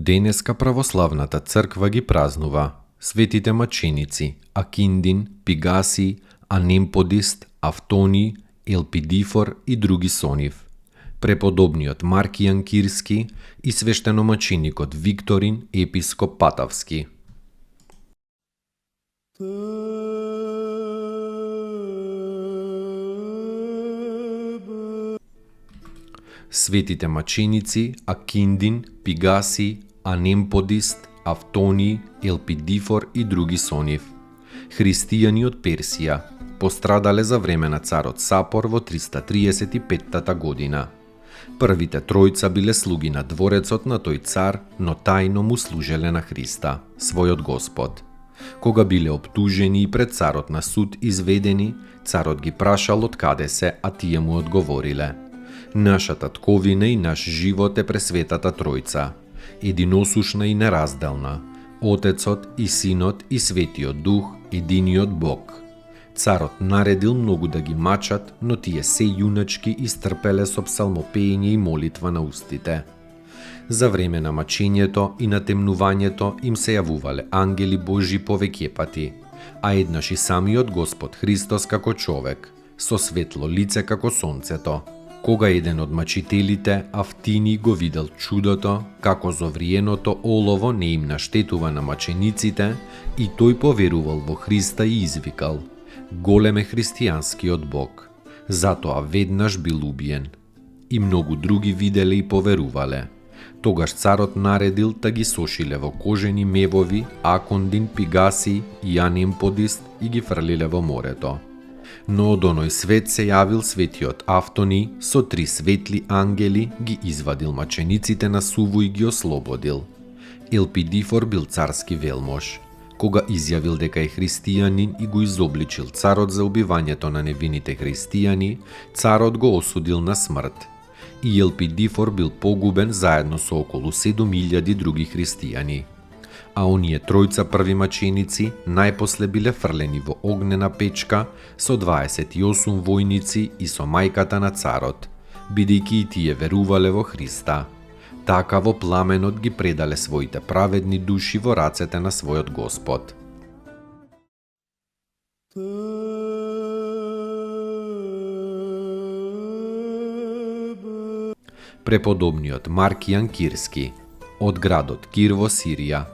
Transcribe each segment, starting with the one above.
Денеска православната црква ги празнува светите маченици Акиндин, Пигаси, Анемподист, Автони, Елпидифор и други со нив, преподобниот Маркијан Кирски и свештеномаченикот Викторин, епископ Патавски. Светите маченици Акиндин, Пигаси, Анемподист, Автони, Елпидифор и други со нив, христијани од Персија, пострадале за време на царот Сапор во 335 година. Првите тројца биле слуги на дворецот на тој цар, но тајно му служеле на Христа, својот Господ. Кога биле оптужени и пред царот на суд изведени, царот ги прашал од каде се, а тие му одговориле: наша татковина и наш живот е пресветата Тројца, единосушна и неразделна, Отецот и Синот и Светиот Дух, единиот Бог. Царот наредил многу да ги мачат, но тие се јуначки истрпеле со псалмопење и молитва на устите. За време на мачењето и на темнувањето им се јавувале ангели Божи повеќе пати, а еднаш и самиот Господ Христос како човек, со светло лице како сонцето. Кога еден од мачителите, Автини, го видел чудото, како зовриеното олово не им наштетува на мачениците, и тој поверувал во Христа и извикал: голем е христијанскиот Бог. Затоа веднаш бил убиен. И многу други виделе и поверувале. Тогаш царот наредил да ги сошиле во кожени мевови Акондин, Пигаси и Анемподист и ги фрлиле во морето. Но од оној свет се јавил светиот Автони со 3 светли ангели, ги извадил мачениците на суву и ги ослободил. Елпидифор бил царски велмош. Кога изјавил дека е христијанин и го изобличил царот за убивањето на невините христијани, царот го осудил на смрт. И Елпидифор бил погубен заедно со околу 7000 други христијани. А оние тројца први маченици најпосле биле фрлени во огнена печка со 28 војници и со мајката на царот, бидејќи и тие верувале во Христа. Така во пламенот ги предале своите праведни души во рацете на својот Господ. Преподобниот Маркијан Кирски, од градот Кир во Сирија,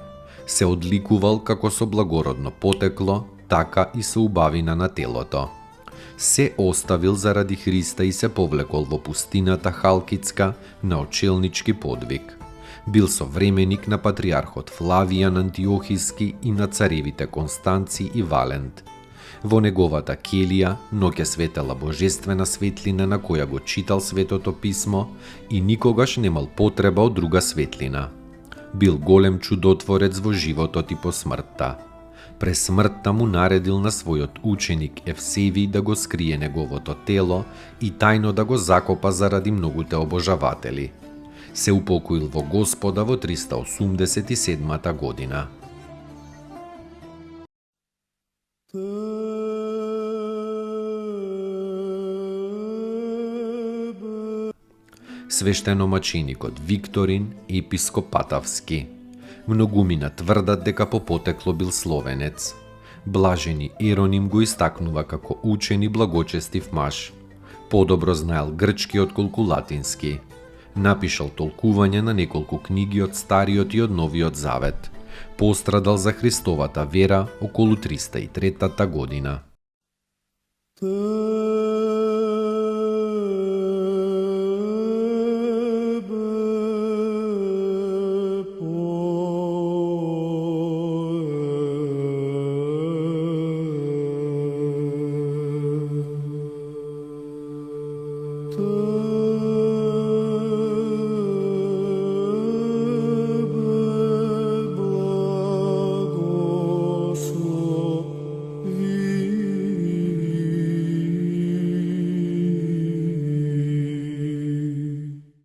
се одликувал како со благородно потекло, така и со убавина на телото. Се оставил заради Христа и се повлекол во пустината Халкитска на очелнички подвиг. Бил современик на патриархот Флавијан Антиохиски и на царевите Констанци и Валент. Во неговата келија ноќе светела божествена светлина на која го читал Светото писмо и никогаш немал потреба од друга светлина. Бил голем чудотворец во животот и по смртта. През смртта му наредил на својот ученик Евсевиј да го скрие неговото тело и тајно да го закопа заради многуте обожаватели. Се упокоил во Господа во 387 година. Свештеномаченикот Викторин, епископ Патавски. Многумина тврдат дека по потекло бил словенец. Блажени Ероним го истакнува како учен и благочестив маж. Подобро знаел грчки отколку латински. Напишал толкување на неколку книги од Стариот и од Новиот Завет. Пострадал за Христовата вера околу 303 година.